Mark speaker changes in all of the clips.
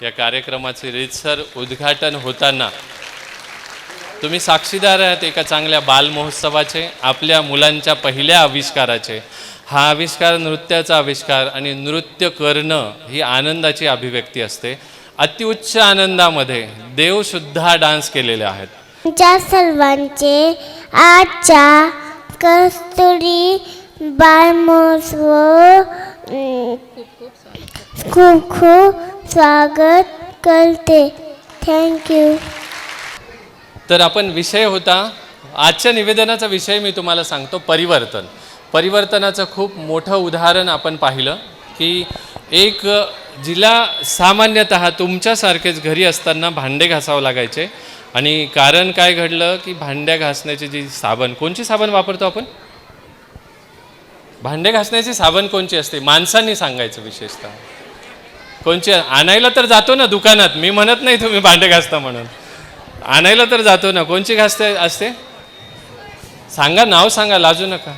Speaker 1: या कार्यक्रमाचे रीतसर उद्घाटन होताना तुम्ही साक्षीदार आहात एका चांगल्या बाल महोत्सवाचे, आपल्या मुलांच्या पहिल्या आविष्काराचे। हा आविष्कार नृत्याचा आविष्कार आणि नृत्य करणं ही आनंदाची अभिव्यक्ती असते। अतिउच्च आनंदामध्ये देव सुद्धा डान्स केलेले आहेत।
Speaker 2: तुमच्या सर्वांचे आजच्या कस्तुरी बाल महोत्सव खूप खूप स्वागत करते। थँक्यू।
Speaker 1: तर आपण विषय होता आजच्या निवेदनाचा विषय मी तुम्हाला सांगतो, परिवर्तन। परिवर्तनाचं खूप मोठं उदाहरण आपण पाहिलं की एक जिला सामान्यतः तुमच्यासारखेच घरी असताना भांडे घासावं लागायचे आणि कारण काय घडलं की भांड्या घासण्याची जी साबण, कोणची साबण वापरतो आपण? भांडे घासण्याची साबण कोणची असते? माणसांनी सांगायचं विशेषतः कोणची आणायला तर जातो ना दुकानात, मी म्हणत नाही तुम्ही भांडे घासता म्हणून, आणायला तर जातो ना, कोणची घासते असते? सांगा, नाव सांगा, लाजू नका।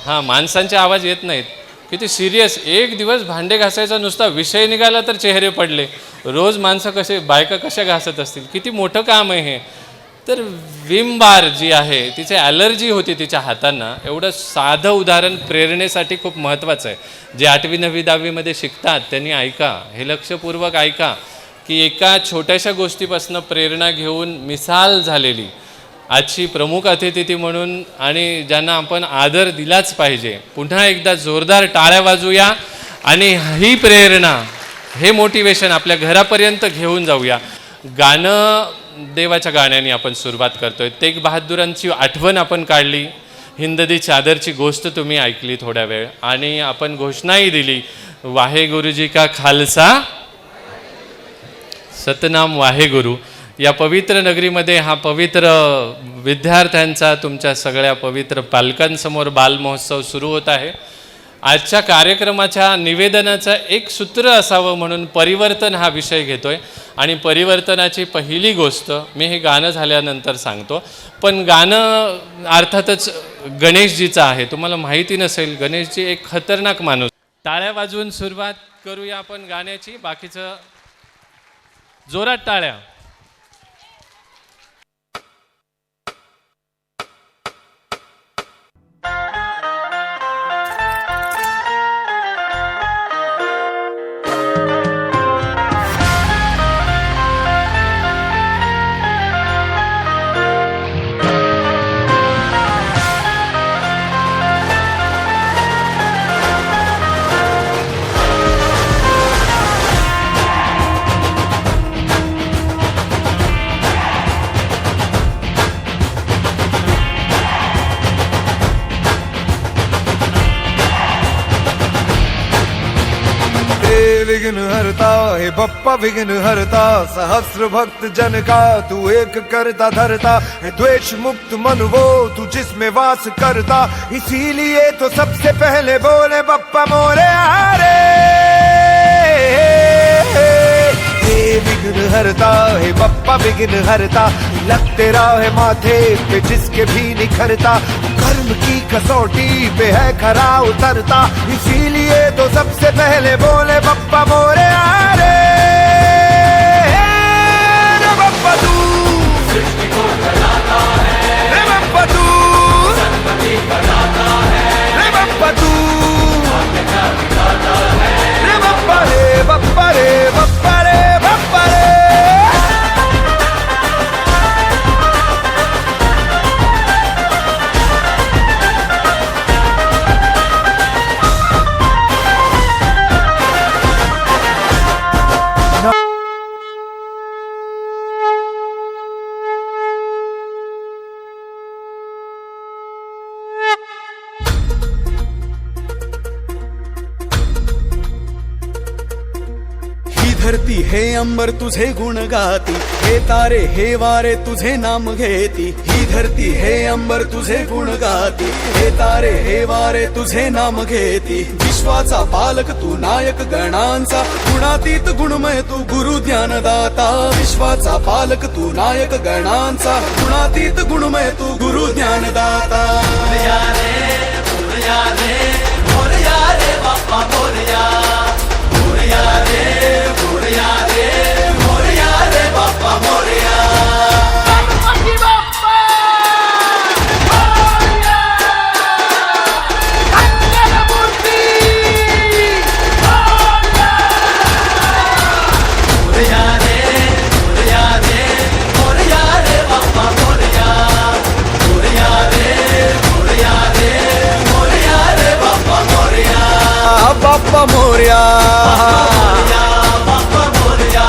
Speaker 1: हां, माणसांचे आवाज येत नाहीत। किती सिरियस, एक दिवस भांडे घासायचा नुसता विषय निघाला तर चेहरे पडले। रोज माणसं कसे, बायका कशा घासत असतील, किती मोठं काम आहे हे। तर विम बार जी आहे तिचे ॲलर्जी होती तिच्या हातांना, एवढं साधं उदाहरण प्रेरणेसाठी खूप महत्त्वाचं आहे। जे 8वी 9वी 10वीमध्ये शिकतात त्यांनी ऐका, हे लक्षपूर्वक ऐका की एका छोट्याशा गोष्टीपासून प्रेरणा घेऊन मिसाल झालेली आजची प्रमुख अतिथी ती म्हणून, आणि ज्यांना आपण आदर दिलाच पाहिजे। पुन्हा एकदा जोरदार टाळ्या वाजूया आणि ही प्रेरणा, हे मोटिवेशन आपल्या घरापर्यंत घेऊन जाऊया। गाणं देवाच्या गाण्याने आपण सुरुवात करतोय। तेग बहादुरांची आठवण आपण काढली, हिंद दी चादरची गोष्ट तुम्ही ऐकली थोड्या वेळ, आणि आपण घोषणाही दिली, वाहेगुरुजी का खालसा सतनाम वाहेगुरु। या पवित्र नगरीमध्ये हा पवित्र विद्यार्थ्यांचा, तुमच्या सगळ्या पवित्र पालकांसमोर बाल महोत्सव सुरू होत आहे। आजच्या कार्यक्रमाच्या निवेदनाचं एक सूत्र असावं म्हणून परिवर्तन हा विषय घेतोय, आणि परिवर्तनाची पहिली गोष्ट मी हे गाणं झाल्यानंतर सांगतो। पण गाणं अर्थातच गणेशजीचं आहे, तुम्हाला माहिती नसेल, गणेशजी एक खतरनाक माणूस। टाळ्या वाजवून सुरुवात करूया आपण गाण्याची, बाकीचं जोरात टाळ्या।
Speaker 3: विघ्न हरता हे बप्पा विघ्न हरता, सहस्र भक्त जन का तू एक करता धरता है। द्वेष मुक्त मन वो तू जिसमें वास करता, इसीलिए तो सबसे पहले बोले बप्पा मोरे हरे। विघ्न हरता है बप्पा विघ्न हरता, लग तेरा है माथे पे जिसके भी निखरता, कर्म की कसौटी पे है खरा उतरता, इसीलिए तो सबसे पहले बोले बप्पा मोरया रे। रे बप्पा तू सृष्टि को चलाता है, रे बप्पा तू संपत्ति बनाता है, रे बप्पा तू रे बप्पा रे बप्पा रे बप्पा रे बप्पा रे।
Speaker 4: धरती हे अंबर तुझे गुण गाती, हे तारे हे वारे तुझे नाम घेती, ही धरती हे अंबर तुझे गुण गाती, हे तारे हे वारे तुझे नाम घेती, विश्वाचा पालक तू नायक गणांचा, गुणातीत गुणमय तू गुरु ज्ञानदाता, विश्वाचा पालक तू नायक गणांचा, गुणातीत गुणमय तू गुरु ज्ञानदाता। मोरया रे मोरया रे मोरया रे बाप्पा मोरया, मोरया रे मोरया रे मोरया रे बाप्पा मोरया। गणपती बाप्पा मोरया, मंगलमूर्ती मोरया, मोरया रे मोरया रे बाप्पा मोरया, मोरया रे मोरया रे बाप्पा मोरया, बाप्पा मोरया बाप्पा मोरया,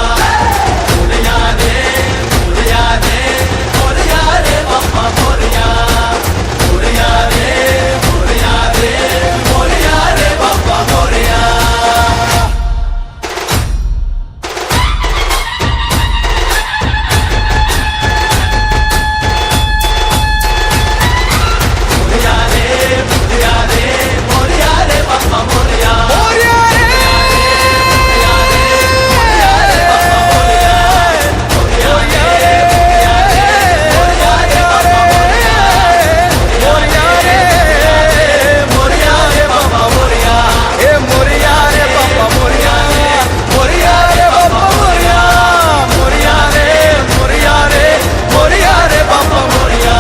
Speaker 4: मोरया रे बाप्पा मोरया, मोरया रे बाप्पा मोरया।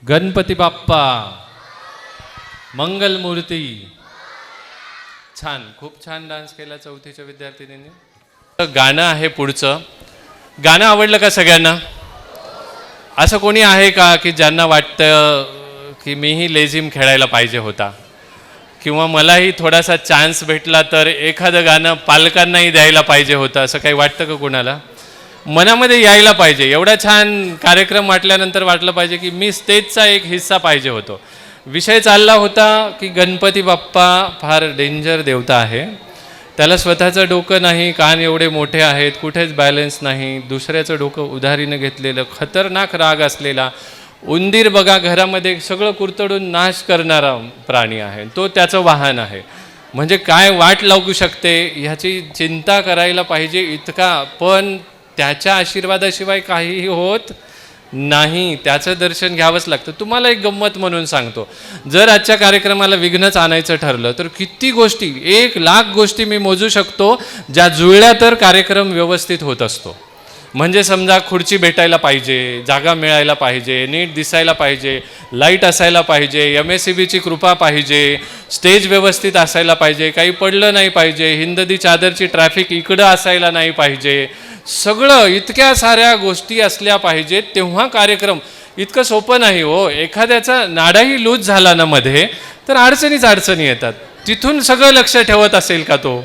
Speaker 1: गणपती बाप्पा मंगलमूर्ती। छान, खूप छान डान्स केला चौथीच्या विद्यार्थिनींनी। गाणं आहे पुढचं, गाणं आवडलं का सगळ्यांना? असं कोणी आहे का की ज्यांना वाटतं की मीही लेझिम खेळायला पाहिजे होता, किंवा मलाही थोडासा चान्स भेटला तर एखादं गाणं पालकांनाही द्यायला पाहिजे होतं, असं काही वाटतं का कोणाला? मनामध्ये यायला पाहिजे। एवढा छान कार्यक्रम वाटल्यानंतर वाटलं पाहिजे की मी स्टेजचा एक हिस्सा पाहिजे होतो। विषय चालला होता की गणपती बाप्पा फार डेंजर देवता आहे, त्याला स्वतःचं डोकं नाही, कान एवढे मोठे आहेत, कुठेच बॅलन्स नाही, दुसऱ्याचं डोकं उधारीनं घेतलेलं, खतरनाक राग असलेला, उंदीर बघा घरामध्ये सगळं कुरतडून नाश करणारा प्राणी आहे, तो त्याचं वाहन आहे। म्हणजे काय वाट लागू शकते ह्याची चिंता करायला पाहिजे इतका, पण त्याच्या आशीर्वादाशिवाय काहीही होत नाही, त्याचं दर्शन घ्यावंच लागतं. तुम्हाला एक गंमत म्हणून सांगतो, जर आजच्या कार्यक्रमाला विघ्नच आणायचं ठरलं तर किती गोष्टी, 1,00,000 गोष्टी मी मोजू शकतो ज्या जुळल्या तर कार्यक्रम व्यवस्थित होत असतो. म्हणजे समजा खुर्ची भेटायला पाहिजे, जागा मिळायला पाहिजे, नीट दिसायला पाहिजे, लाईट असायला पाहिजे, MSCBची कृपा पाहिजे, स्टेज व्यवस्थित असायला पाहिजे, काही पडलं नाही पाहिजे, हिंददी चादरची ट्रॅफिक इकडं असायला नाही पाहिजे, सगळं इतक्या साऱ्या गोष्टी असल्या पाहिजेत, तेव्हा कार्यक्रम. इतकं सोपं नाही हो. एखाद्याचा नाडाही लूज झाला ना मध्ये तर अडचणी येतात. तिथून सगळं लक्ष ठेवत असेल का तो?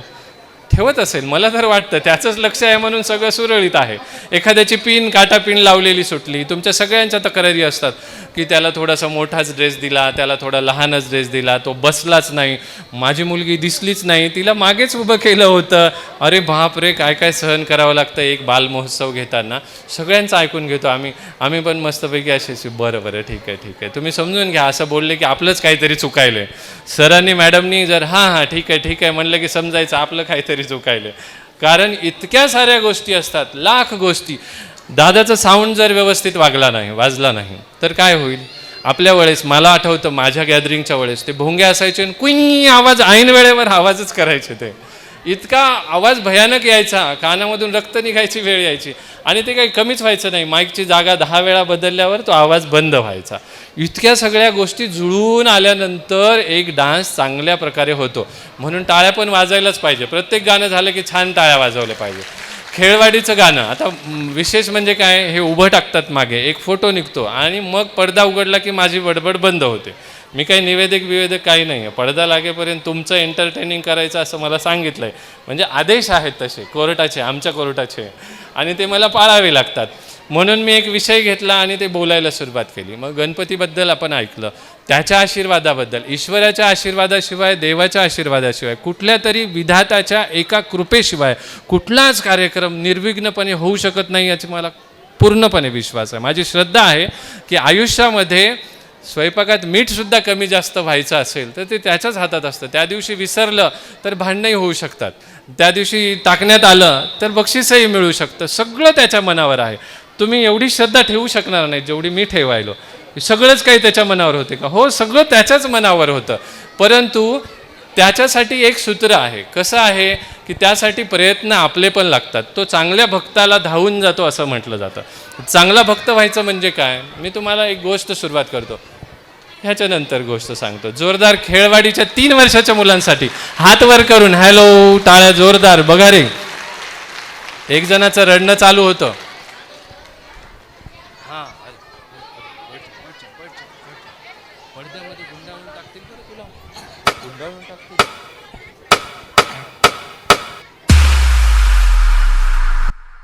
Speaker 1: ठेवत असेल, मला तर वाटतं त्याचंच लक्ष आहे म्हणून सगळं सुरळीत आहे. एखाद्याची पिन काटा पिन लावलेली सुटली, तुमच्या सगळ्यांच्या तक्रारी असतात की त्याला थोडासा मोठाच ड्रेस दिला, त्याला थोडा लहानच ड्रेस दिला, तो बसलाच नाही, माझी मुलगी दिसलीच नाही, तिला मागेच उभं केलं होतं. अरे बाप रे, काय काय सहन करावं लागतं एक बाल महोत्सव घेताना. सगळ्यांचं ऐकून घेतो आम्ही पण मस्तपैकी अशी बरं ठीक आहे तुम्ही समजून घ्या, असं बोलले की आपलंच काहीतरी चुकायलं आहे. सरांनी मॅडमनी जर हां ठीक आहे म्हणलं की समजायचं आपलं काहीतरी चुकायलं. कारण इतक्या साऱ्या गोष्टी असतात, 1,00,000 गोष्टी. दादाचं साऊंड जर व्यवस्थित वाजला नाही तर काय होईल? आपल्या वेळेस मला आठवतं, माझ्या गॅदरिंगच्या वेळेस ते भोंगे असायचे आणि कुई आवाज, ऐन वेळेवर आवाजच करायचे. ते इतका आवाज भयानक यायचा, कानामधून रक्त निघायची वेळ यायची आणि ते काही कमीच व्हायचं नाही. माईकची जागा 10 वेळा बदलल्यावर तो आवाज बंद व्हायचा. इतक्या सगळ्या गोष्टी जुळून आल्यानंतर एक डान्स चांगल्या प्रकारे होतो. म्हणून टाळ्या पण वाजायलाच पाहिजे. प्रत्येक गाणं झालं की छान टाळ्या वाजवल्या पाहिजे. खेळवाडीचं गाणं आता विशेष म्हणजे काय, हे उभं टाकतात मागे, एक फोटो निघतो आणि मग पडदा उघडला की माझी बडबड बंद होते. मी काही निवेदक काही नाही आहे, पडदा लागेपर्यंत तुमचं एंटरटेनिंग करायचं असं मला सांगितलं आहे. म्हणजे आदेश आहेत तसे कोर्टाचे, आमच्या कोर्टाचे, आणि ते मला पाळावे लागतात. म्हणून मी एक विषय घेतला आणि ते बोलायला सुरुवात केली. मग गणपतीबद्दल आपण ऐकलं, त्याच्या आशीर्वादाबद्दल, ईश्वराच्या आशीर्वादाशिवाय, देवाच्या आशीर्वादाशिवाय, कुठल्या तरी विधात्याच्या एका कृपेशिवाय कुठलाच कार्यक्रम निर्विघ्नपणे होऊ शकत नाही याची मला पूर्णपणे विश्वास आहे. माझी श्रद्धा आहे की आयुष्यामध्ये स्वयंपाकात मीठसुद्धा कमी जास्त व्हायचं असेल तर ते त्याच्याच हातात असतं. त्या दिवशी विसरलं तर भांडणंही होऊ शकतात, त्या दिवशी टाकण्यात आलं तर बक्षीसही मिळू शकतं. सगळं त्याच्या मनावर आहे. तुम्ही एवढी श्रद्धा ठेवू शकणार नाही जेवढी मी ठेवायलो. सगळंच काही त्याच्या मनावर होते का? हो, सगळं त्याच्याच मनावर होतं. परंतु त्याच्यासाठी एक सूत्र आहे. कसं आहे की त्यासाठी प्रयत्न आपले पण लागतात. तो चांगल्या भक्ताला धावून जातो असं म्हटलं जातं. चांगला भक्त व्हायचं म्हणजे काय, मी तुम्हाला एक गोष्ट सुरुवात करतो, ह्याच्यानंतर गोष्ट सांगतो. जोरदार खेळवाडीच्या 3 वर्षाच्या मुलांसाठी हात वर करून हॅलो, टाळ्या जोरदार. बघा रे, एक जणाचं रडणं चालू होतं. पडद्यामध्ये गुंडाळून टाकतील बरं तुला, गुंडाळून टाकतील.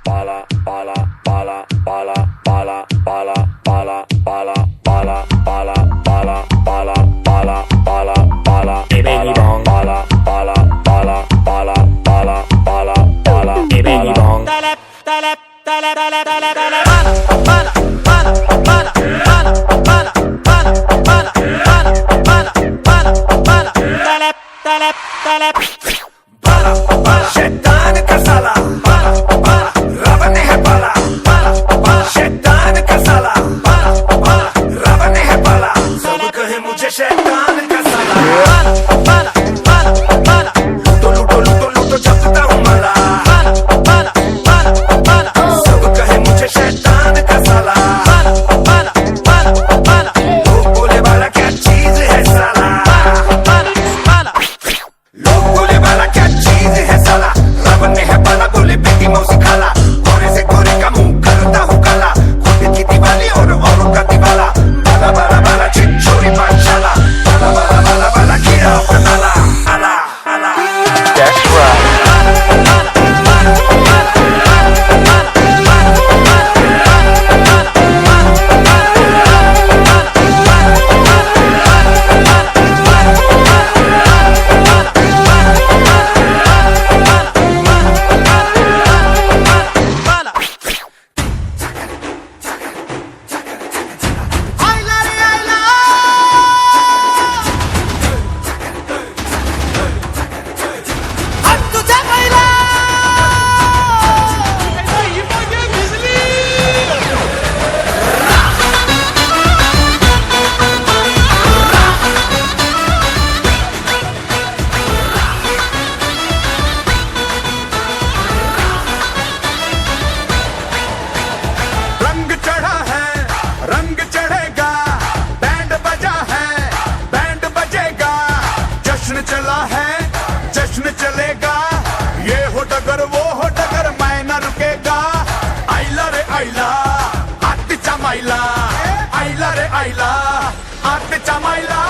Speaker 5: Bala, bala, bala, bala, bala, bala, bala, bala, bala, bala, bala, bala, bala, bala, bala, baby bong, bala, bala, bala, bala, bala, bala, bala, baby bong. Dale, dale, dale, dale, dale, dale, bala, bala, bala, bala, bala, bala, bala, bala, bala, bala, bala, bala, dale, dale, dale, bala, bala, şeytan kasala, bala, bala. रब ने है पाला, पाला, पाला, शैतान का साला, पाला, पाला, रब ने है पाला, सब कहे मुझे शैतान का साला, पाला, पाला, पाला, पाला, तो लूटो जपता हूँ माला, पाला, पाला, पाला, पाला, सब कहे मुझे शैतान का साला, पाला, पाला, पाला, पाला, लोग बोले वाला क्या चीज है साला, पाला, पाला, लोग बोले वाला क्या चीज है साला, रब ने है पाला, बोले बेटी मौसी खाला, से गोरे का मुंह करता हूँ काला, खुद की दिवाली और औरों का दिवाला, बाला बाला बाला चिंचोरी पाठशाला, बाला बाला बाला बाला कीड़ा
Speaker 3: मायला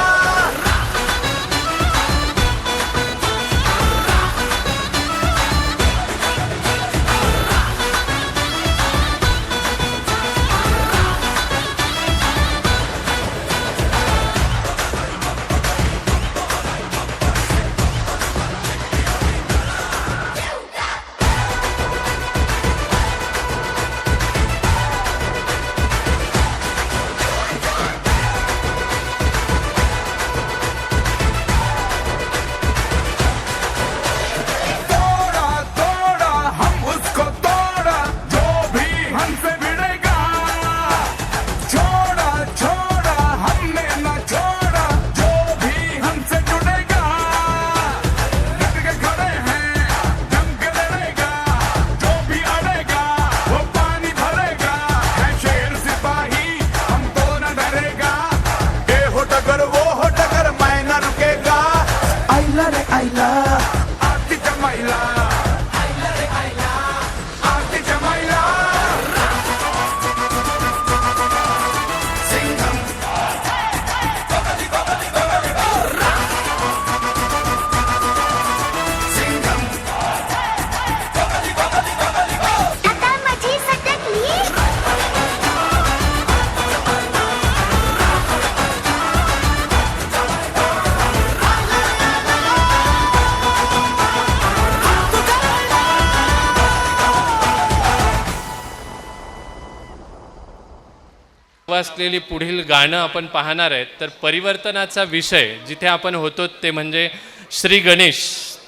Speaker 1: असलेली पुढील गाणं आपण पाहणार आहेत. तर परिवर्तनाचा विषय जिथे आपण होतो ते म्हणजे श्री गणेश.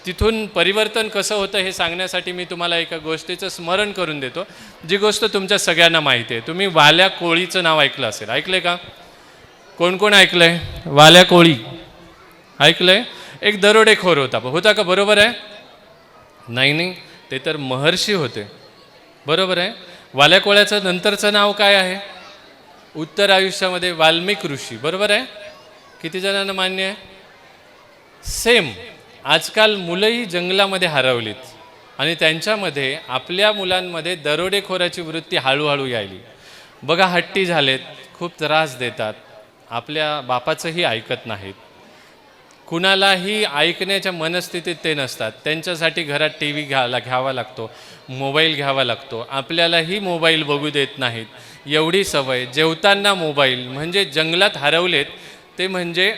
Speaker 1: तिथून परिवर्तन कसं होतं हे सांगण्यासाठी मी तुम्हाला एका गोष्टीचं स्मरण करून देतो, जी गोष्ट तुमच्या सगळ्यांना माहिती आहे. तुम्ही वाल्या कोळीचं नाव ऐकलं असेल, ऐकलंय का? कोण कोण ऐकलंय? वाल्या कोळी ऐकलंय? एक दरोडेखोर होता का? बरोबर आहे? नाही, ते तर महर्षी होते. बरोबर आहे. वाल्या कोळ्याचं नंतरचं नाव काय आहे? उत्तर आयुष्यामध्ये वाल्मिक ऋषी. बरोबर आहे? किती जणांना मान्य आहे? सेम. आजकाल मुलंही जंगलामध्ये हरवलीत आणि त्यांच्यामध्ये आपल्या मुलांमध्ये दरोडेखोराची वृत्ती हळूहळू यायली. बघा, हट्टी झालेत, खूप त्रास देतात, आपल्या बापाचंही ऐकत नाहीत, कुणालाही ऐकण्याच्या मनस्थितीत ते नसतात. त्यांच्यासाठी घरात टी व्ही घ्यावा लागतो, मोबाईल घ्यावा लागतो, आपल्यालाही मोबाईल बघू देत नाहीत. एवढी सवय. जेवताना मोबाईल. म्हणजे जंगलात हरवलेत ते म्हणजे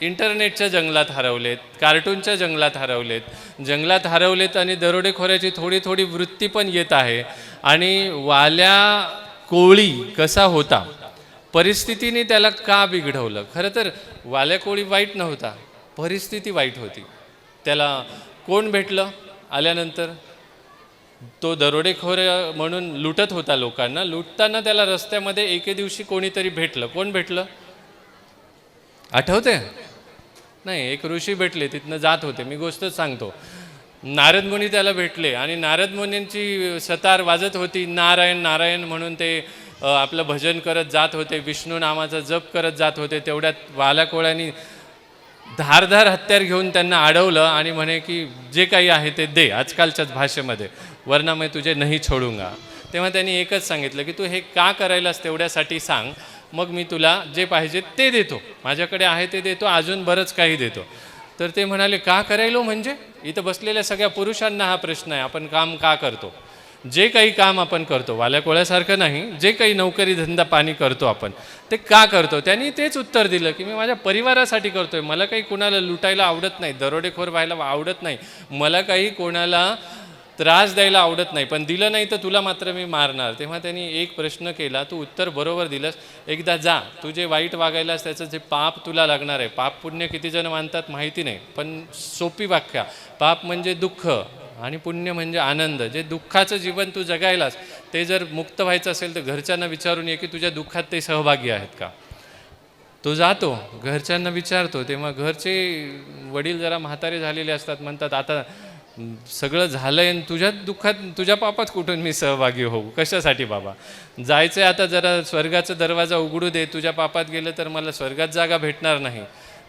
Speaker 1: इंटरनेटच्या जंगलात हरवलेत, कार्टूनच्या जंगलात हरवलेत आणि दरोडेखोऱ्याची थोडी थोडी वृत्ती पण येत आहे. आणि वाल्या कोळी कसा होता, परिस्थितीने त्याला का बिघडवलं? खरं तर वाल्या कोळी वाईट नव्हता, परिस्थिती वाईट होती. त्याला कोण भेटलं आल्यानंतर? तो दरोडेखोर म्हणून लुटत होता लोकांना. लुटताना त्याला रस्त्यामध्ये एके दिवशी कोणीतरी भेटलं. कोण भेटलं आठवते? नाही, एक ऋषी भेटले, तिथनं जात होते. मी गोष्टच सांगतो. नारद मुनी त्याला भेटले आणि नारद मुनींची सतार वाजत होती. नारायण नारायण म्हणून ते आपलं भजन करत जात होते, विष्णू नामाचा जप करत जात होते. तेवढ्यात वाल्याकोळ्यांनी धारधार हत्यार घेऊन त्यांना अडवलं आणि म्हणे की जे काही आहे ते दे, आजकालच्याच भाषेमध्ये, वरना मैं तुझे नहीं छोडूंगा. तेव्हा त्यांनी एकच सांगितलं की तू हे का करायलास तेवढ्यासाठी सांग, मग मी तुला जे पाहिजे ते देतो, माझ्याकडे आहे ते देतो, अजून बरंच काही देतो. तर ते म्हणाले का करायलो? म्हणजे इथं बसलेल्या सगळ्या पुरुषांना हा प्रश्न आहे, आपण काम का करतो? जे काही काम आपण करतो, वाल्या कोळ्यासारखं नाही, जे काही नोकरी धंदा पाणी करतो आपण, ते का करतो? त्यांनी तेच उत्तर दिलं की मी माझ्या परिवारासाठी करतोय, मला काही कोणाला लुटायला आवडत नाही, दरोडेखोर व्हायला आवडत नाही, मला काही कोणाला त्रास द्यायला आवडत नाही, पण दिलं नाही तर तुला मात्र मी मारणार. तेव्हा त्यांनी एक प्रश्न केला, तू उत्तर बरोबर दिलंस, एकदा जा, तू जे वाईट वागायलास त्याचं जे पाप तुला लागणार आहे. पाप पुण्य किती जण मानतात माहिती नाही, पण सोपी व्याख्या, पाप म्हणजे दुःख आणि पुण्य म्हणजे आनंद. जे दुःखाचं जीवन तू जगायलास ते जर मुक्त व्हायचं असेल तर घरच्यांना विचारून ये की तुझ्या दुःखात ते सहभागी आहेत का. तो जातो, घरच्यांना विचारतो, तेव्हा घरचे वडील जरा म्हातारे झालेले असतात, म्हणतात आता सगळं झालं आहे, तुझ्या दुःखात तुझ्या पापात कुठून मी सहभागी होऊ? कशासाठी बाबा? जायचं आहे आता, जरा स्वर्गाचा दरवाजा उघडू दे, तुझ्या पापात गेलं तर मला स्वर्गात जागा भेटणार नाही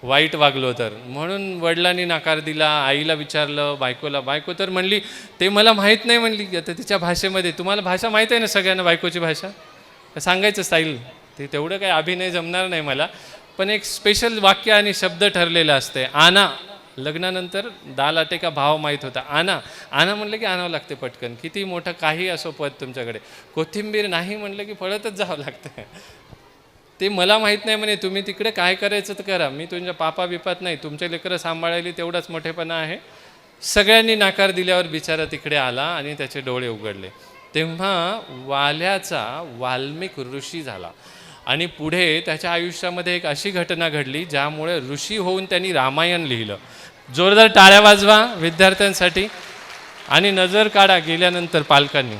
Speaker 1: वाईट वागलो तर. म्हणून वडिलांनी नकार दिला. आईला विचारलं, बायकोला, बायको तर म्हणली ते मला माहीत नाही म्हणली. आता तिच्या भाषेमध्ये, तुम्हाला भाषा माहीत आहे ना सगळ्यांना बायकोची भाषा, सांगायचं स्टाईल, ते तेवढं काही अभिनय जमणार नाही मला, पण एक स्पेशल वाक्य आणि शब्द ठरलेलं असते. आणा, लग्नानंतर दाल आटे का भाव माहीत होता. आणा, आणा म्हणलं की आणावं लागते पटकन, किती मोठं काही असो पद तुमच्याकडे. कोथिंबीर नाही म्हणलं की पळतच जावं लागतं. ते मला माहीत नाही म्हणे, तुम्ही तिकडे काय करायचं तर करा, मी तुमच्या पापा बिपात नाही, तुमचे लेकरं सांभाळायली तेवढाच मोठेपणा आहे. सगळ्यांनी नाकार दिल्यावर बिचारा तिकडे आला आणि त्याचे डोळे उघडले. तेव्हा वाल्याचा वाल्मिक ऋषी झाला आणि पुढे त्याच्या आयुष्यामध्ये एक अशी घटना घडली ज्यामुळे ऋषी होऊन त्यांनी रामायण लिहिलं. जोरदार टाळ्या वाजवा विद्यार्थ्यांसाठी आणि नजर काढा गेल्यानंतर पालकांनी.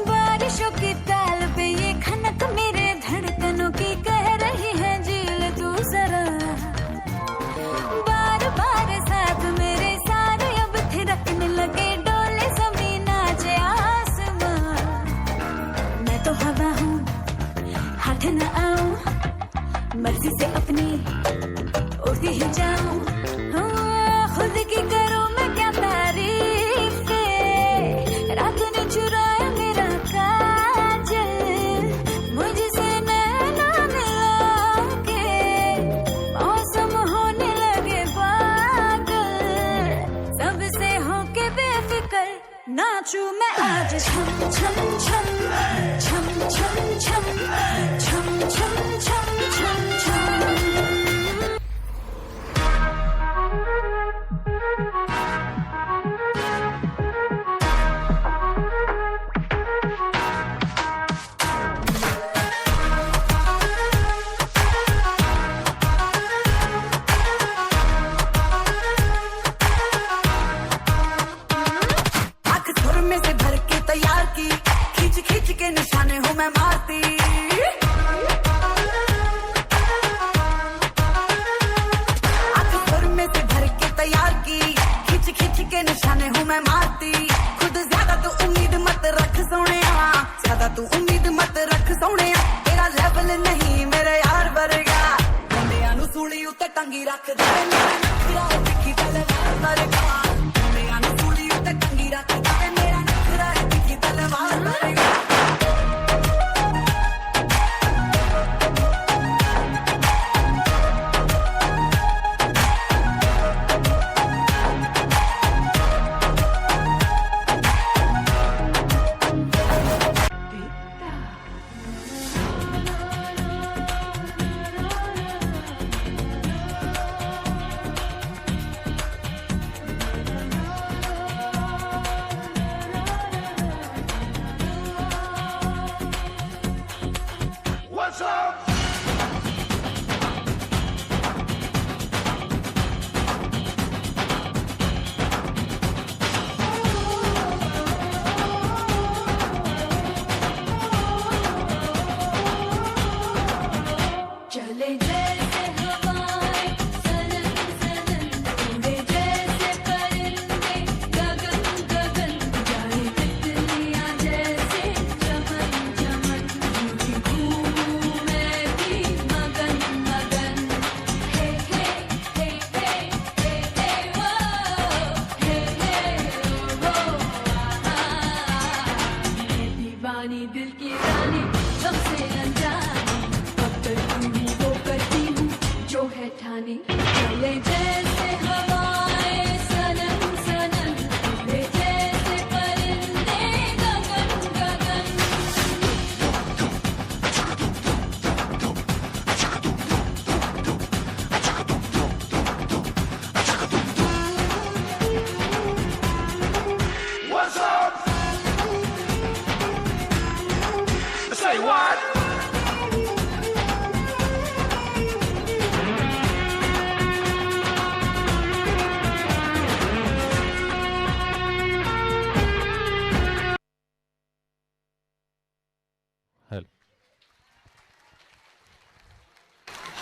Speaker 6: बारिशों की ताल पे ये खनक मेरे धड़कनों की कह रही है झील तू जरा. बार बार साथ मेरे सारे अब थिरकने लगे, डोले जमीन नाचे आसमां. मैं तो हवा हूँ हाथ न आऊं, मर्जी से अपनी उड़ती ही जाऊं. खुद की करूं मैं क्या तारीफ, रात ने चुराया मेरा काजल, मुझसे नैना मिला के मौसम होने लगे पागल. सबसे होके बेफिक्र नाचूं मैं आज छम छम छम छम छम छम छम छम छम छम छम.
Speaker 7: निशाने हूँ मैं मारती, आंख में से भर के तैयार की, खींच खींच के निशाने हूँ मैं मारती. खुद ज्यादा तू उम्मीद मत रख सोने, ज्यादा तू उम्मीद मत रख सोने. तेरा लेवल नहीं मेरे यार वर्गा, मुंडियां नू सूली उत्ते टंगी रख दे. मेरा दिखी तलवार वर्गा, मुंडियां नू सूली उत्ते टंगी रख दे. मेरा नखरा दिखी तलवार वर्गा.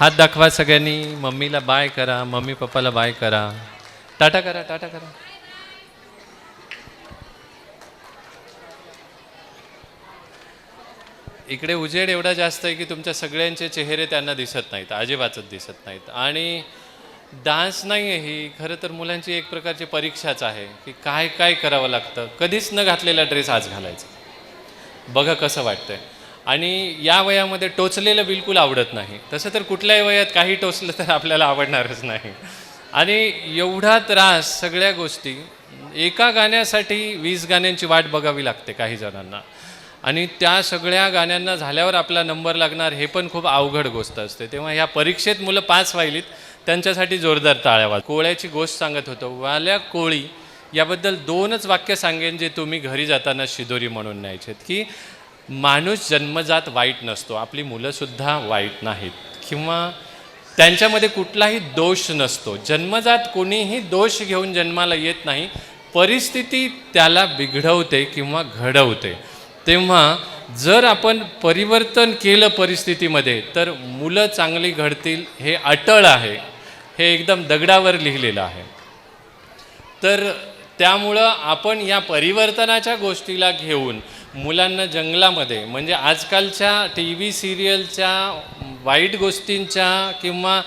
Speaker 1: हात दाखवा सगळ्यांनी, मम्मीला बाय करा, मम्मी पप्पाला बाय करा, टाटा करा, टाटा करा. इकडे उजेड एवढा जास्त आहे की तुमच्या सगळ्यांचे चेहरे त्यांना दिसत नाहीत, अजिबातच दिसत नाहीत. आणि डान्स नाही आहे ही, खरं तर मुलांची एक प्रकारची परीक्षाच आहे की काय काय करावं लागतं. कधीच न घातलेला ड्रेस आज घालायचा, बघा कसं वाटतंय. आणि या वयामध्ये टोचलेलं बिलकुल आवडत नाही. तसं तर कुठल्याही वयात काही टोचलं तर आपल्याला आवडणारच नाही. आणि एवढा त्रास, सगळ्या गोष्टी, एका गाण्यासाठी 20 गाण्यांची वाट बघावी लागते काही जणांना. आणि त्या सगळ्या गाण्यांना झाल्यावर आपला नंबर लागणार हे पण खूप अवघड गोष्ट असते. तेव्हा ह्या परीक्षेत मुलं पास व्हायलीत त्यांच्यासाठी जोरदार टाळ्या वाजवा. कोळ्याची गोष्ट सांगत होतो, वाल्या कोळी याबद्दल 2च वाक्य सांगेन जे तुम्ही घरी जाताना शिदोरी म्हणून न्यायचेत. की माणूस जन्मजात वाईट नसतो, आपली मुलंसुद्धा वाईट नाहीत किंवा त्यांच्यामध्ये कुठलाही दोष नसतो. जन्मजात कोणीही दोष घेऊन जन्माला येत नाही, परिस्थिती त्याला बिघडवते किंवा घडवते. तेव्हा जर आपण परिवर्तन केलं परिस्थितीमध्ये तर मुलं चांगली घडतील, हे अटळ आहे, हे एकदम दगडावर लिहिलेलं आहे. तर त्यामुळं आपण या परिवर्तनाच्या गोष्टीला घेऊन मुलांना जंगलामध्ये, म्हणजे आजकालच्या TV सिरियलच्या वाईट गोष्टींच्या किंवा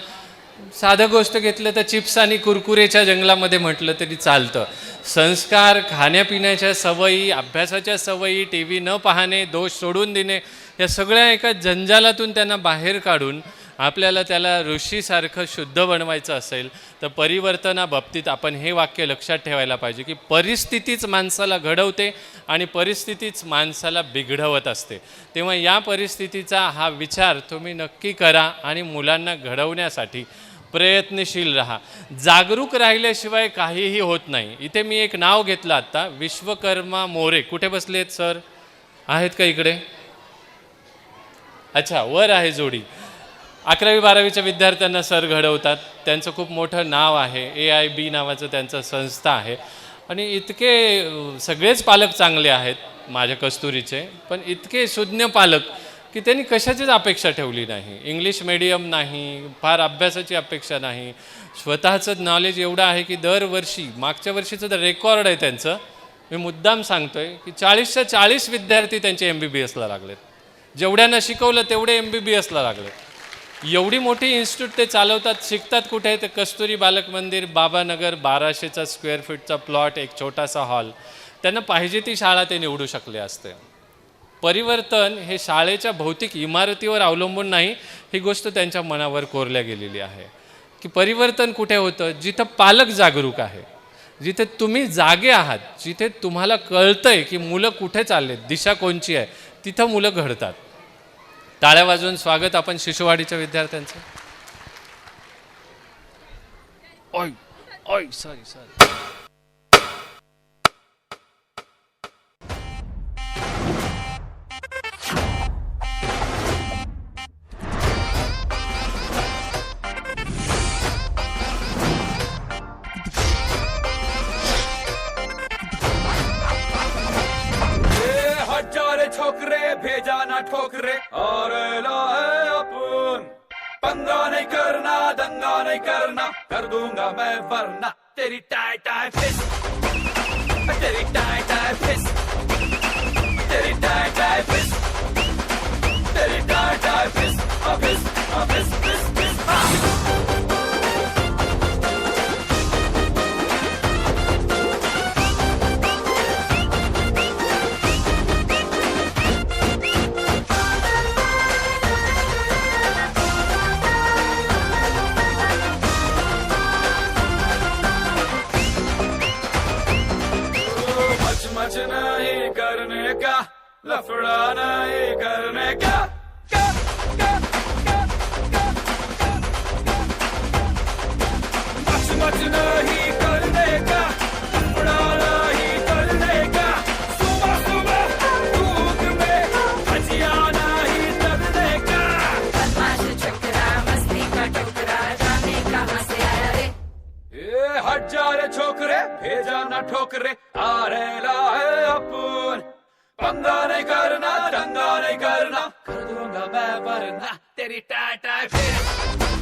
Speaker 1: साधं गोष्ट घेतलं तर चिप्स आणि कुरकुरेच्या जंगलामध्ये म्हटलं तरी चालतं. संस्कार, खाण्यापिण्याच्या सवयी, अभ्यासाच्या सवयी, TV न पाहणे, दोष सोडून देणे, या सगळ्या एका जंजालातून त्यांना बाहेर काढून आपल्याला त्याला ऋषीसारखं शुद्ध बनवायचं असेल तर परिवर्तनाबाबतीत आपण हे वाक्य लक्षात ठेवायला पाहिजे की परिस्थितीच माणसाला घडवते आणि परिस्थितीच माणसाला बिघडवत असते. तेव्हा या परिस्थितीचा हा विचार तुम्ही नक्की करा आणि मुलांना घडवण्यासाठी प्रयत्नशील राहा. जागरूक राहिल्याशिवाय काहीही होत नाही. इथे मी एक नाव घेतलं आत्ता, विश्वकर्मा मोरे. कुठे बसले आहेत सर? आहेत का इकडे? अच्छा, वर आहे जोडी. 11वी-12वीच्या विद्यार्थ्यांना सर घडवतात. त्यांचं खूप मोठं नाव आहे, AIB नावाचं त्यांचं संस्था आहे. आणि इतके सगळेच पालक चांगले आहेत माझ्या कस्तुरीचे, पण इतके सुज्ञ पालक की त्यांनी कशाचीच अपेक्षा ठेवली नाही. इंग्लिश मीडियम नाही, फार अभ्यासाची अपेक्षा नाही. स्वतःचं नॉलेज एवढं आहे की दरवर्षी, मागच्या वर्षीचं तर रेकॉर्ड आहे त्यांचं, मी मुद्दाम सांगतोय की 40च्या 40 विद्यार्थी त्यांचे MBBSला लागलेत. जेवढ्यांना शिकवलं तेवढे MBBSला लागलेत. एवढी मोठी इन्स्टिट्यूट ते चालवतात. शिकतात कुठे? ते कस्तुरी बालक मंदिर, बाबानगर, 1200चा स्क्वेअर फीटचा प्लॉट, एक छोटासा हॉल. त्यांना पाहिजे ती शाळा ते निवडू शकले असते. परिवर्तन हे शाळेच्या भौतिक इमारतीवर अवलंबून नाही, ही गोष्ट त्यांच्या मनावर कोरल्या गेलेली आहे. की परिवर्तन कुठे होतं? जिथं पालक जागरूक आहे, जिथे तुम्ही जागे आहात, जिथे तुम्हाला कळतंय की मुलं कुठे चाललेत, दिशा कोणची आहे, तिथं मुलं घडतात. टाळ्या वाजवून स्वागत आपण शिशुवाडीच्या विद्यार्थ्यांचं. ओय ओय सॉरी.
Speaker 8: छोकरे भेजा ना ठोकरे और है अपन 15 नहीं करना, दंगा नहीं करना, कर दूंगा मैं वरना तेरी टाई टाई फिस, तेरी टाई टाई फिस, तेरी टाई टाई फिस, तेरी टाई टाई फिस, फिस फिस फिस फिस. मच नहीं करने का, लफड़ा नहीं करने का, मच नहीं करने का, लफड़ा नहीं करने का, सुबह सुबह धूप में भजिया नहीं करने का. बदमाश छोकरा, मस्ती का टोकरा, जाने कहां से आया रे. ये हट जा रे छोकरे, भेजा ना ठोकरे, आ रहेला है अपन. पंगा नहीं करना, दंगा नहीं करना, कर दूंगा मैं वरना तेरी टाई टाई फिस.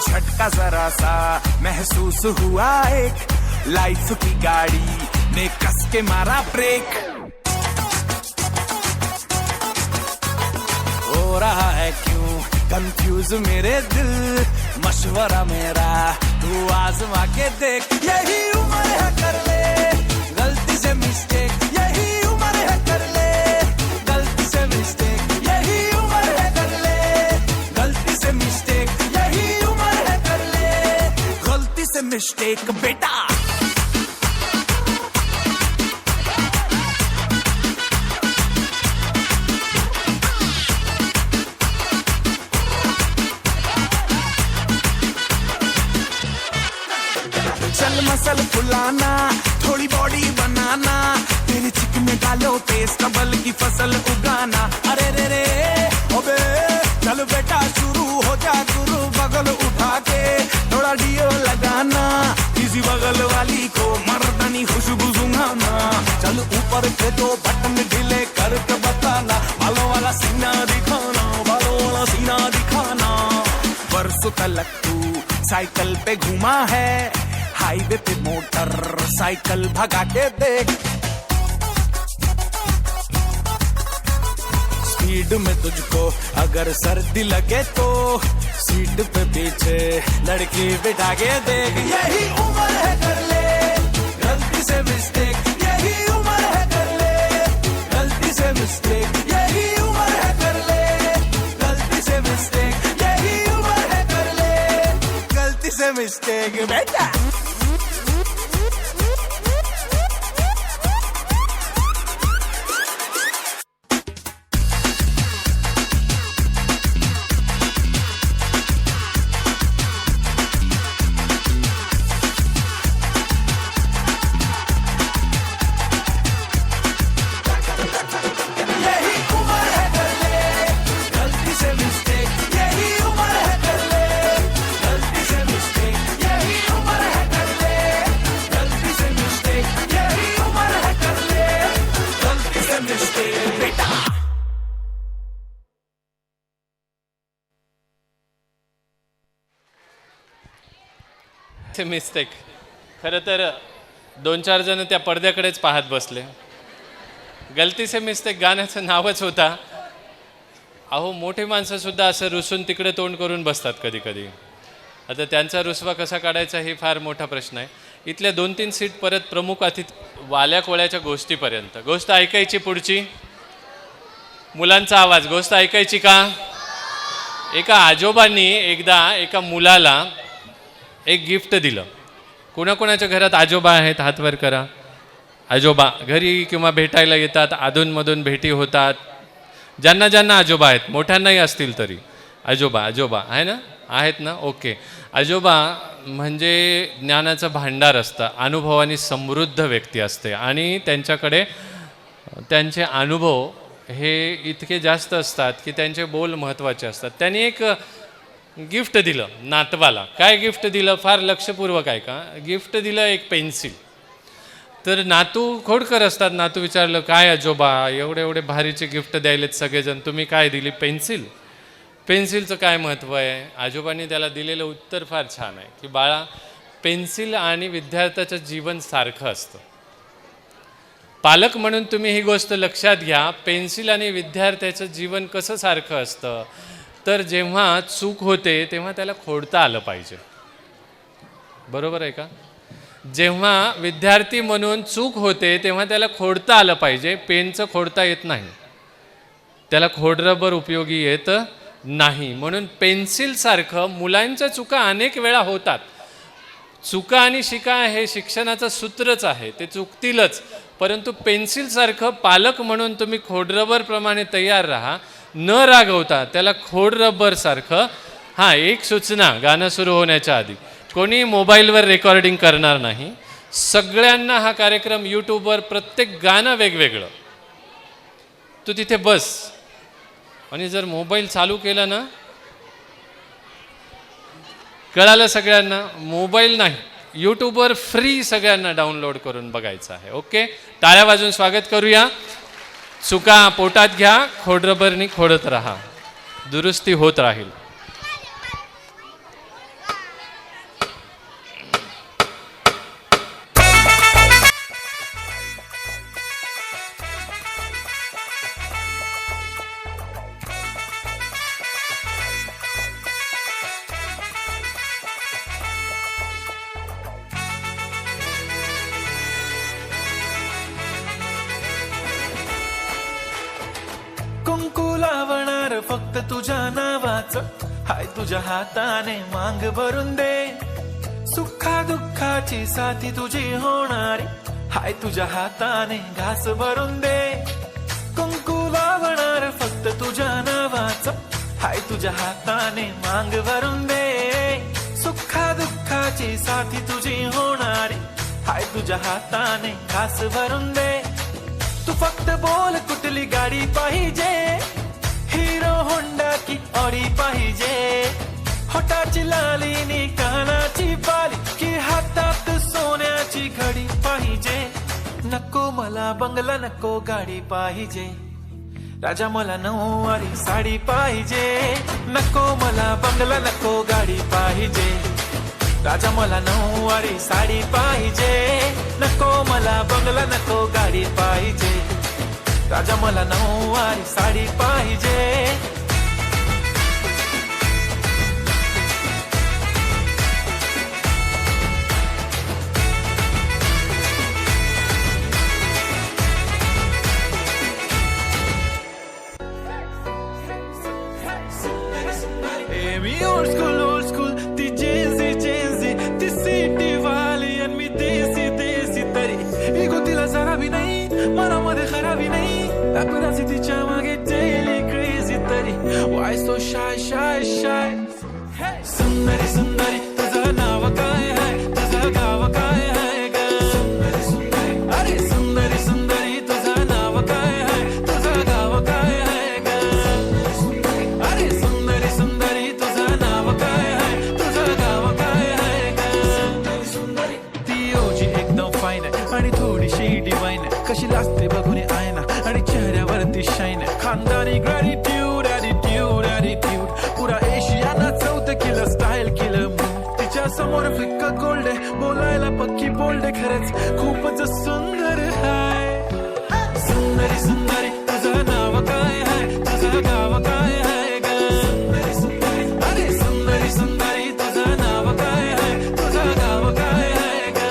Speaker 4: झटका जरा सा महसूस हुआ एक, लाइफ की गाड़ी ने कस के मारा ब्रेक। हो रहा है क्यों कंफ्यूज मेरे दिल, मशवरा मेरा तू आजमा के देख। यही उम्र है कर ले गलती से मिस्टेक, यही उम्र है कर ले गलती से मिस्टेक, यही उम्र है कर ले गलती से मिस्टेक, यही उम्र है कर ले गलती से मिस्टेक बेटा। चल मसल फुलाना, थोड़ी बॉडी बनाना, तेरे चिकन में डालो पेस्ट डबल की फसल उगाना। अरे रे रे अबे चल बेटा शुरू हो जा गुरु, बगल उठा के थोड़ा डियो लगाना, इसी बगल वाली को मर्दानी खुशबू सुंघाना। चल ऊपर के दो बटन ढीले करके बताना, बालों वाला सीना दिखाना, बालों वाला सीना दिखाना। बरसों तलक तू साइकिल पे घुमा है, हाईवे पे मोटर साइकिल भगा के देख। स्पीड में तुझको अगर सर्दी लगे तो सीट पे पीछे लड़की बिठा के देख। यही उम्र है कर ले गलती से मिस्टेक, यही उम्र है कर ले गलती से मिस्टेक, यही उम्र है कर ले गलती से मिस्टेक, यही उम्र है कर ले गलती से मिस्टेक बेटा।
Speaker 1: मिस्टेक खरं तर 2-4 जण त्या पडद्याकडेच पाहत बसले. गलती से मिस्टेक गाण्याचं नावच होता. अहो मोठी माणसं सुद्धा असं रुसून तिकडे तोंड करून बसतात कधी कधी. आता त्यांचा रुसवा कसा काढायचा हे फार मोठा प्रश्न आहे. इथल्या 2-3 सीट परत प्रमुख अतिथी वाल्या कोळ्याच्या गोष्टीपर्यंत. गोष्ट ऐकायची पुढची, मुलांचा आवाज. गोष्ट ऐकायची का? एका आजोबांनी एकदा एका मुलाला एक गिफ्ट दिलं. कोणाकोणाच्या घरात आजोबा आहेत हात वर करा. आजोबा घरी किंवा भेटायला येतात, अधूनमधून भेटी होतात. ज्यांना ज्यांना आजोबा आहेत, मोठ्यांनाही असतील तरी आजोबा आजोबा आहे ना, आहेत ना, ओके. आजोबा म्हणजे ज्ञानाचं भांडार असतं, अनुभवाने समृद्ध व्यक्ती असते आणि त्यांच्याकडे त्यांचे अनुभव हे इतके जास्त असतात की त्यांचे बोल महत्त्वाचे असतात. त्यांनी एक गिफ्ट दिलं नातवाला. काय गिफ्ट दिलं? फार लक्षपूर्वक आहे का. गिफ्ट दिलं एक पेन्सिल. तर नातू खोडकर असतात. नातू विचारलं काय आजोबा एवढे एवढे भारीचे गिफ्ट द्यायलेत सगळेजण, तुम्ही काय दिली? पेन्सिल. पेन्सिलचं काय महत्त्व आहे? आजोबांनी त्याला दिलेलं उत्तर फार छान आहे की बाळा, पेन्सिल आणि विद्यार्थ्याचं जीवन सारखं असतं. पालक म्हणून तुम्ही ही गोष्ट लक्षात घ्या. पेन्सिल आणि विद्यार्थ्याचं जीवन कसं सारखं असतं, तर जेव्हा चूक होते तेव्हा त्याला खोडता आलं पाहिजे. बरोबर आहे का? जेव्हा विद्यार्थी म्हणून चूक होते तेव्हा त्याला खोडता आलं पाहिजे. पेनचं खोडता येत नाही, त्याला खोडरबर उपयोगी येत नाही. म्हणून पेन्सिलसारखं मुलांच्या चुका अनेक वेळा होतात. चुका आणि शिका हे शिक्षणाचं सूत्रच आहे, ते चुकतीलच. परंतु पेन्सिलसारखं पालक म्हणून तुम्ही खोडरबरप्रमाणे तयार राहा, न रागवता त्याला खोडरबरसारखं हां, एक सूचना गाणं सुरू होण्याच्या आधी, कोणी मोबाईलवर रेकॉर्डिंग करणार नाही. सगळ्यांना हा कार्यक्रम यूट्यूबवर, प्रत्येक गाणं वेगवेगळं. तू तिथे बस आणि जर मोबाईल चालू केला ना, कळालं सगळ्यांना, मोबाईल नाही, यूट्यूबवर फ्री सगळ्यांना डाउनलोड करून बघायचं आहे. ओके, टाळ्या वाजून स्वागत करूया. चुका पोटात घ्या, खोडरबरनी खोडत राहा, दुरुस्ती होत राहील.
Speaker 9: कुंकू लावणार फक्त तुझ्या नावाचं, हाय तुझ्या हाताने मांग भरून दे. सुखा दुःखाची साथी तुझी होणारी, हाय तुझ्या हाताने घास भरून दे. कुंकू लावणार फक्त तुझ्या नावाचं, हाय तुझ्या हाताने मांग भरून दे. सुखा दुःखाची साथी तुझी होणारी, हाय तुझ्या हाताने घास भरून दे. तू फक्त बोल कुठली गाडी पाहिजे, हिरो होंडा की ऑडी पाहिजे. होटाची लाली नी कानाची बाली, की हातात सोन्याची घडी पाहिजे. नको मला बंगला, नको गाडी पाहिजे. राजा मला नऊवारी साडी पाहिजे. नको मला बंगला, नको गाडी पाहिजे. राजा मला नऊवारी साडी पाहिजे. नको मला बंगला, नको गाडी पाहिजे. राजा मला नऊवारी साडी पाहिजे. मी ओल्ड स्कूल ती जेन्सी ती सिटी वाली आणि मी देसी तरी इगो तिला जरा भी नाही, मनामध्ये खराबी नाही. अपराधी तिच्या मागे डेली क्रेझी तरी. वाय सो शाय सुंदरी तुझं नाव काय आहे, तुझं गाव काय आहे ग. अरे सुंदरी तुझं नाव काय आहे, तुझं गाव काय आहे ग. अरे सुंदरी तुझं नाव काय आहे, तुझं गाव काय आहे ग. ती ओजी एकदम फाईन आहे आणि थोडीशी डिवाईन आहे. कशी लाजते बघून आयना आणि चेहऱ्यावरती शाईन आहे. खानदानी ग्रॅटिट्यूड पुरा एशियाना चौथ किलो स्टाईल किलं. तिच्या समोर फिक्क गोल्ड आहे, बोलायला पक्की बोल्ड आहे. खरंच खूपच सुंदर आहे. सुंदरी तुझं नाव काय आहे, तुझं गाव काय आहे ग. अरे सुंदरी तुझं नाव काय आहे, तुझं गाव काय आहे ग.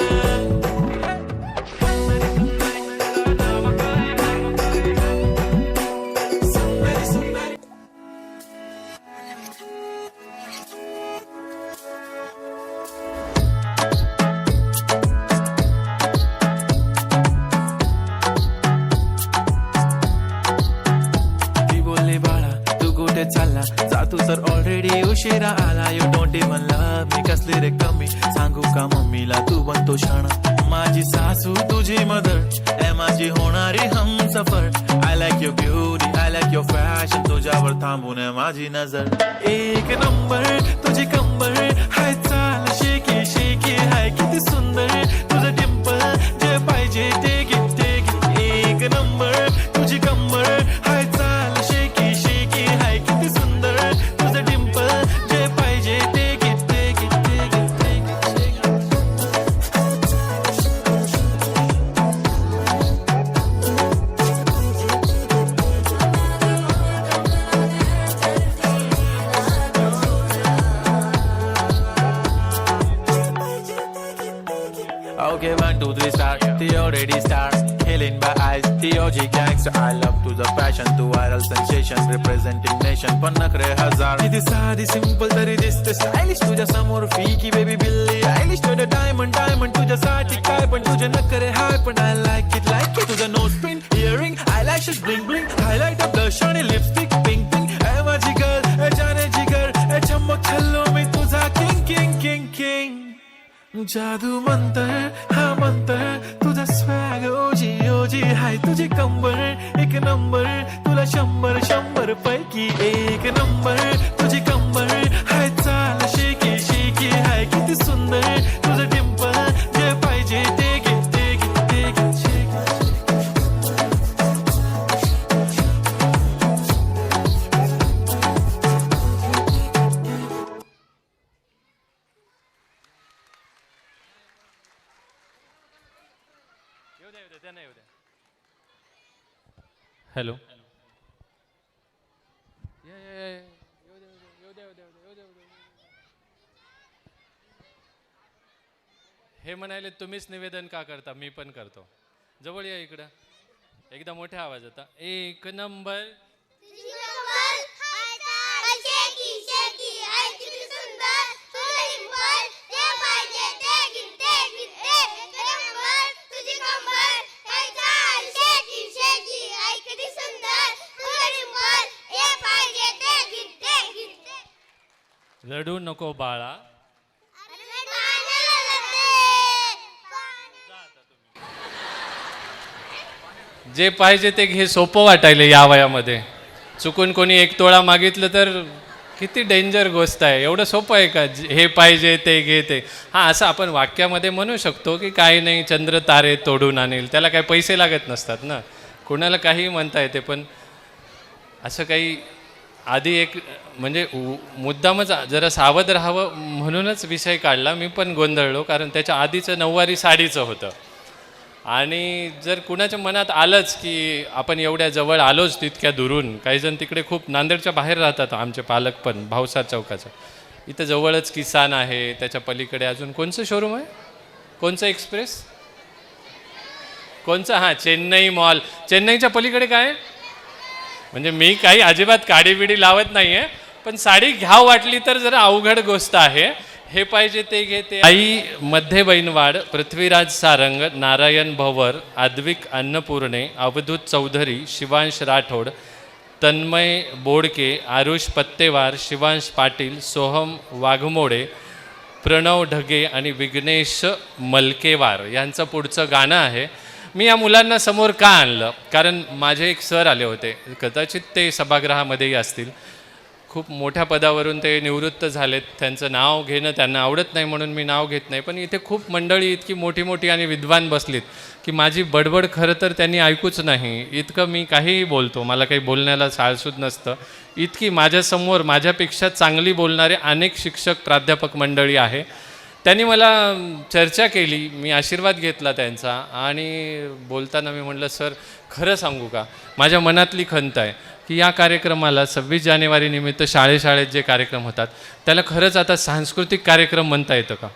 Speaker 9: चालला जा तू तर ऑलरेडी उशिरा आला. यू डोंट इवन लव्ह मी, कसली रे कमी सांगू का मम्मीला तू बनतो क्षण. माझी सासू तुझी मदर, ए माझी होणारी Humsafar. I like your beauty, I like your fashion, तुझ्यावर थांबून माझी नजर. एक नंबर तुझी कंबर, हाय चाल शेकी हाय किती सुंदर तुझं डिंपल. जे पाहिजे ते घे. एक नंबर तुझी कंबर, हाय चाल शेकी हाय किती सुंदर तुझं डिंपल. जे पाहिजे ते घे. Okay, 1, 2, 3 start. The already starts. Killing by eyes. The OG gangster. I love to the passion, to viral sensation, representing nation. पण नखरे हजार. किती साधी सिंपल तरी दिसते स्टायलिश तुझ्या समोर. फीकी बेबी बिल्ली आयलिश. तुझं डायमंड तुझ्यासाठी काय पण तुझे नखरे हाय. पण I like it. तुझं nose pin, earring, eyelashes bling, highlight blush आणि लिपस्टिक पिंक. ए माझी गर्ल, ए जाने जिगर, ए चमक जादू मंतर हा मंतर तुझा स्वॅग ओजी ओजी हाय तुझी कंबर एक नंबर तुला 100 पैकी एक नंबर तुझी कंबर हाय चाल शेकी शेकी हाय किती सुंदर तुझं डिंपल जे पाहिजे ते घे ते घे ते घे शेकी
Speaker 1: हॅलो हे म्हणाले तुम्हीच निवेदन का करता, मी पण करतो. जवळ या इकडं, एकदा मोठ्या आवाज होता. एक नंबर रडू नको बाळा. जे पाहिजे ते घे, सोपं वाटायला या वयामध्ये. चुकून कोणी 1 तोळा मागितलं तर किती डेंजर गोष्ट आहे. एवढं सोपं आहे का हे पाहिजे ते घे ते. हां, असं आपण वाक्यामध्ये म्हणू शकतो की काही नाही चंद्र तारे तोडून आणेल, त्याला काही पैसे लागत नसतात ना, कोणाला काही म्हणता येते. पण असं काही आधी एक म्हणजे मुद्दामच जरा सावध राहावं म्हणूनच विषय काढला. मी पण गोंधळलो, कारण त्याच्या आधीचं 9वारी साडीचं होतं. आणि जर कुणाच्या मनात आलंच की आपण एवढ्या जवळ आलोच तितक्या दुरून, काही जण तिकडे खूप नांदेडच्या बाहेर राहतात आमचे पालक पण, भावसार चौकाचं. इथं जवळच किसान आहे, त्याच्या पलीकडे अजून कोणचं शोरूम आहे, कोणचं एक्सप्रेस, कोणचं, हां चेन्नई मॉल. चेन्नईच्या पलीकडे काय, म्हणजे मी काही अजिबात काडीबिडी लावत नाही आहे, पण साडी घ्याव वाटली तर जरा अवघड गोष्ट आहे. हे पाहिजे ते घेते. आई मध्ये बैनवाड, पृथ्वीराज सारंग, नारायण भवर, आद्विक अन्नपूर्णे, अवधूत चौधरी, शिवांश राठोड, तन्मय बोडके, आरुष पत्तेवार, शिवांश पाटील, सोहम वाघमोडे, प्रणव ढगे आणि विघ्नेश मलकेवार यांचं पुढचं गाणं आहे. मी या मुलांना समोर का आणलं, कारण माझे एक सर आले होते, कदाचित ते सभागृहामध्येही असतील. खूप मोठ्या पदावरून ते निवृत्त झालेत. त्यांचं नाव घेणं त्यांना आवडत नाही म्हणून मी नाव घेत नाही. पण इथे खूप मंडळी इतकी मोठी मोठी आणि विद्वान बसलीत की माझी बडबड खरं तर त्यांनी ऐकूच नाही. इतकं मी काहीही बोलतो, मला काही बोलण्याला साळसूद नसतं. इतकी माझ्यासमोर माझ्यापेक्षा चांगली बोलणारे अनेक शिक्षक प्राध्यापक मंडळी आहे. त्यांनी मला चर्चा केली, मी आशीर्वाद घेतला त्यांचा. आणि बोलताना मी म्हटलं, सर खरं सांगू का, माझ्या मनातली खंत आहे की या कार्यक्रमाला 26 जानेवारी निमित्त शाळेत जे कार्यक्रम होतात त्याला खरंच आता सांस्कृतिक कार्यक्रम म्हणता येतं का.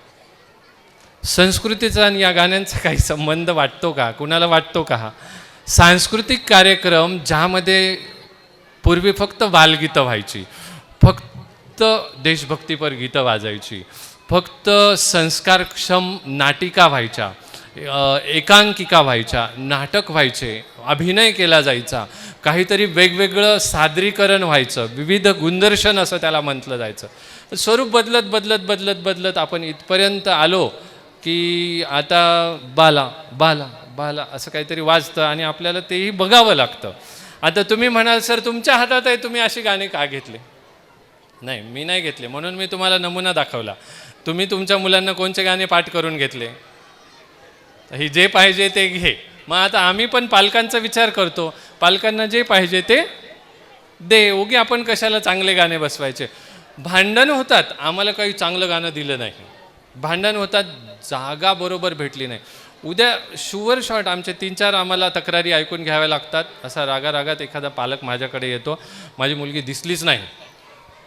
Speaker 1: संस्कृतीचा आणि या गाण्यांचा काही संबंध वाटतो का, कुणाला वाटतो का. हा सांस्कृतिक कार्यक्रम ज्यामध्ये पूर्वी फक्त बालगीतं व्हायची, फक्त देशभक्तीपर गीतं वाजायची, फक्त संस्कारक्षम नाटिका व्हायच्या, एकांकिका व्हायच्या, नाटक व्हायचे, अभिनय केला जायचा, काहीतरी वेगवेगळं सादरीकरण व्हायचं, विविध गुणदर्शन असं त्याला म्हटलं जायचं. स्वरूप बदलत बदलत बदलत बदलत आपण इथपर्यंत आलो की आता बाला बाला बाला असं काहीतरी वाजतं आणि आपल्याला तेही बघावं लागतं. आता तुम्ही म्हणाल, सर तुमच्या हातात आहे, तुम्ही अशी गाणी का घेतले. नाही, मी नाही घेतले, म्हणून मी तुम्हाला नमुना दाखवला. तुम्ही तुमच्या मुलांना कोणते गाणे पाठ करून घेतले, ही जे पाहिजे ते घे. मग आता आम्ही पण पालकांचा विचार करतो, पालकांना जे पाहिजे ते दे. उगी आपण कशाला चांगले गाणे बसवायचे. भांडण होतात, आम्हाला काही चांगलं गाणं दिलं नाही, भांडण होतात, जागा बरोबर भेटली नाही. उद्या शुअर शॉट आमचे 3-4 आम्हाला तक्रारी ऐकून घ्याव्या लागतात. असा रागारागात एखादा पालक माझ्याकडे येतो, माझी मुलगी दिसलीच नाही.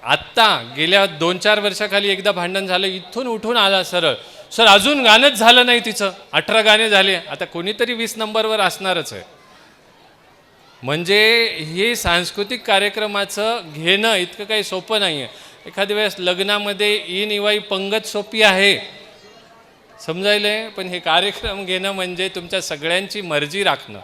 Speaker 1: आत्ता गेल्या 2-4 वर्षाखाली एकदा भांडण झालं, इथून उठून आला सरळ, सर अजून गाणंच झालं नाही तिचं, 18 गाणे झाले. आता कोणीतरी 20 नंबरवर असणारच आहे. म्हणजे हे सांस्कृतिक कार्यक्रमाचं घेणं इतकं काही सोपं नाही आहे. एखाद्या वेळेस लग्नामध्ये इनिवाई पंगत सोपी आहे समजायला, पण हे कार्यक्रम घेणं म्हणजे तुमच्या सगळ्यांची मर्जी राखणं,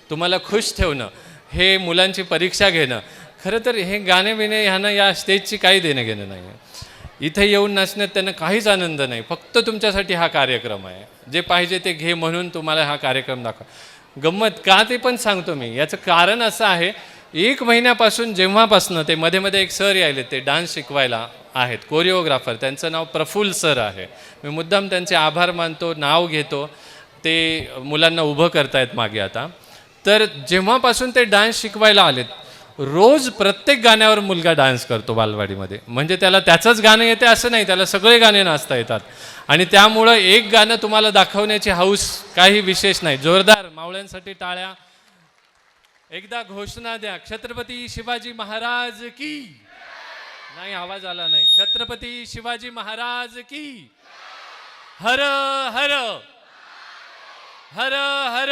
Speaker 1: तुम्हाला खुश ठेवणं, हे मुलांची परीक्षा घेणं. खरं तर हे गाणे बिणे ह्यानं या स्टेजची काही देणं घेणं नाही आहे. इथे येऊन नाचण्यात त्यांना काहीच आनंद नाही. फक्त तुमच्यासाठी हा कार्यक्रम आहे, जे पाहिजे ते घे म्हणून तुम्हाला हा कार्यक्रम दाखवा. गंमत का ते पण सांगतो मी. याचं कारण असं आहे, 1 महिन्यापासून जेव्हापासून ते मध्ये मध्ये एक सर यायले, ते डान्स शिकवायला आहेत, कोरिओग्राफर, त्यांचं नाव प्रफुल्ल सर आहे. मी मुद्दाम त्यांचे आभार मानतो, नाव घेतो. ते मुलांना उभं करतायत मागे आता. तर जेव्हापासून ते डान्स शिकवायला आलेत, रोज प्रत्येक गाण्यावर मुलगा डान्स करतो बालवाडीमध्ये. म्हणजे त्याला त्याचंच गाणं येते असं नाही, त्याला सगळे गाणे नाचता येतात. आणि त्यामुळं एक गाणं तुम्हाला दाखवण्याची हौस काही विशेष नाही. जोरदार मावळ्यांसाठी टाळ्या. एकदा घोषणा द्या, छत्रपती शिवाजी महाराज की. नाही, आवाज आला नाही. छत्रपती शिवाजी महाराज की. हर हर हर हर.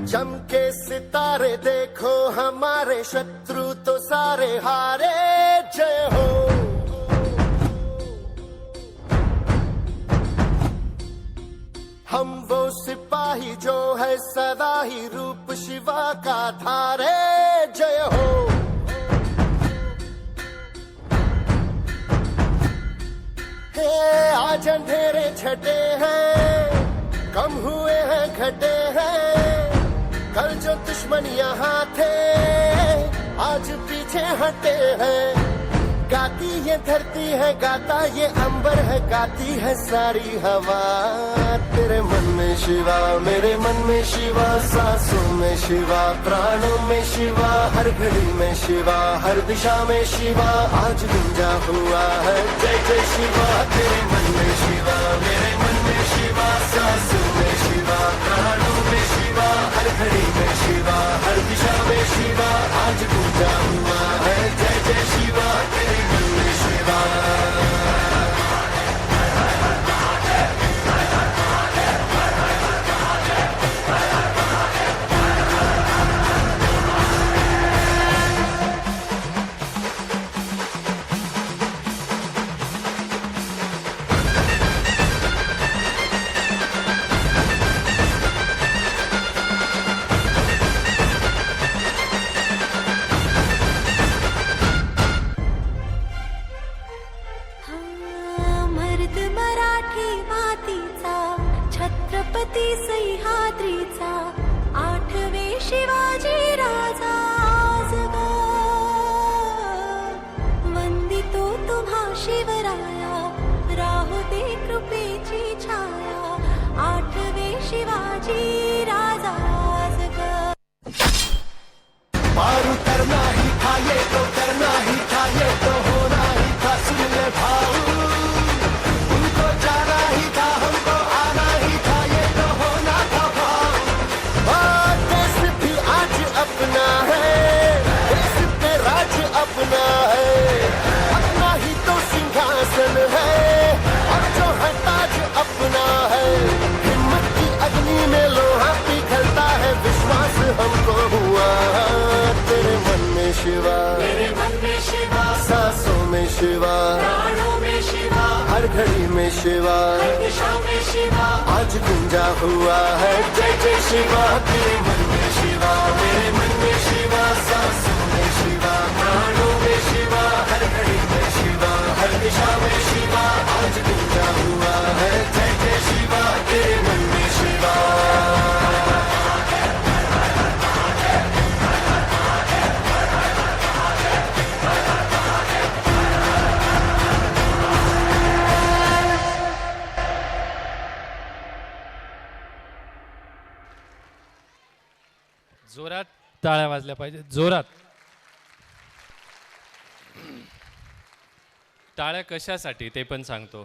Speaker 10: चमके सितारे देखो हमारे शत्रु तो सारे हारे. जय हो. हम वो सिपाही जो है सदा ही रूप शिवा का धारे. जय हो. हे आज अंधेरे छटे हैं, कम हुए हैं घटे हैं. कल जो दुश्मन यहाँ थे आज पीछे हटे हैं. गाती ये धरती है, गाता ये अंबर है, गाती है सारी हवा. तेरे मन में शिवा, मेरे मन में शिवा, सांसों में शिवा, प्राणों में शिवा, हर घड़ी में शिवा, हर दिशा में शिवा आज गुंजा हुआ है. जय जय शिवा. तेरे मन में शिवा, मेरे मन में शिवा, सांसों में शिवा, प्राणों में शिवा, हर घड़ी में शिवा, हर दिशा में शिवा आज गुंजा हुआ है. जय जय शिवा. तेरे मन में शिवा.
Speaker 6: मर्द मराठी मातीचा, छत्रपती सह्याद्रीचा, आठवे शिवाजी राजा आज ग. वंदितो तुम्हा शिवराया, राहू दे कृपेची छाया, आठवे शिवाजी राजा आज ग.
Speaker 10: पार करना ही था ये तो करना ही था, ये तो होना ही था. सुन ले भाऊ, उनको जाना ही था, हमको आना ही था. ये तो शिवा, आज गूंजा हुआ है जय जय शिवा। तेरे मन में शिवा, मेरे मन में शिवा, सांसों में शिवा, प्राणों में शिवा, हर घड़ी में शिवा, हर दिशा में शिवा, आज गूंजा हुआ है जय जय शिवा। तेरे मन में शिवा।
Speaker 1: जोरात टाळ्या वाजल्या पाहिजे, जोरात. टाळ्या कशासाठी ते पण सांगतो.